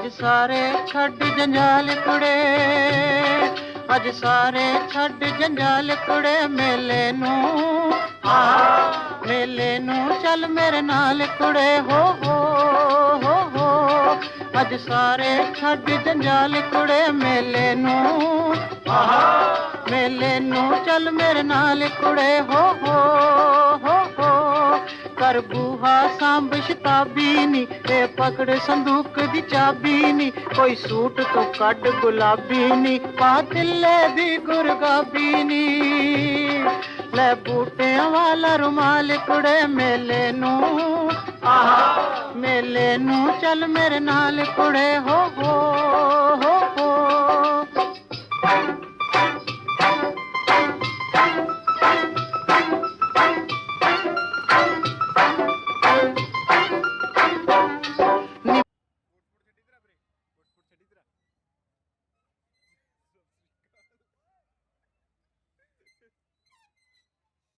ਅੱਜ ਸਾਰੇ ਛੱਡ ਜੰਜਾਲ ਕੁੜੇ, ਅੱਜ ਸਾਰੇ ਛੱਡ ਜੰਜਾਲ ਕੁੜੇ, ਮੇਲੇ ਨੂੰ ਮੇਲੇ ਨੂੰ ਚੱਲ ਮੇਰੇ ਨਾਲ ਕੁੜੇ, ਹੋ ਅੱਜ ਸਾਰੇ ਛੱਡ ਜੰਜਾਲ ਕੁੜੇ, ਮੇਲੇ ਨੂੰ ਮੇਲੇ ਨੂੰ ਚੱਲ ਮੇਰੇ ਨਾਲ ਕੁੜੇ, ਹੋ ਕਰ ਬੂਹਾ ਸਾਂਭ ਸ਼ਤਾਬੀ ਨੀ, ਤੇ ਪਕੜ ਸੰਦੂਕ ਦੀ ਚਾਬੀ ਨੀ, ਕੋਈ ਸੂਟ ਤੋਂ ਕੱਢ ਗੁਲਾਬੀ ਨੀ, ਪਾ ਤਿੱਲੇ ਦੀ ਗੁਰਗਾਬੀ ਨੀ, ਲੈ ਬੂਟਿਆਂ ਵਾਲਾ ਰੁਮਾਲ ਕੁੜੇ, ਮੇਲੇ ਨੂੰ ਮੇਲੇ ਨੂੰ ਚੱਲ ਮੇਰੇ ਨਾਲ ਕੁੜੇ, ਹੋ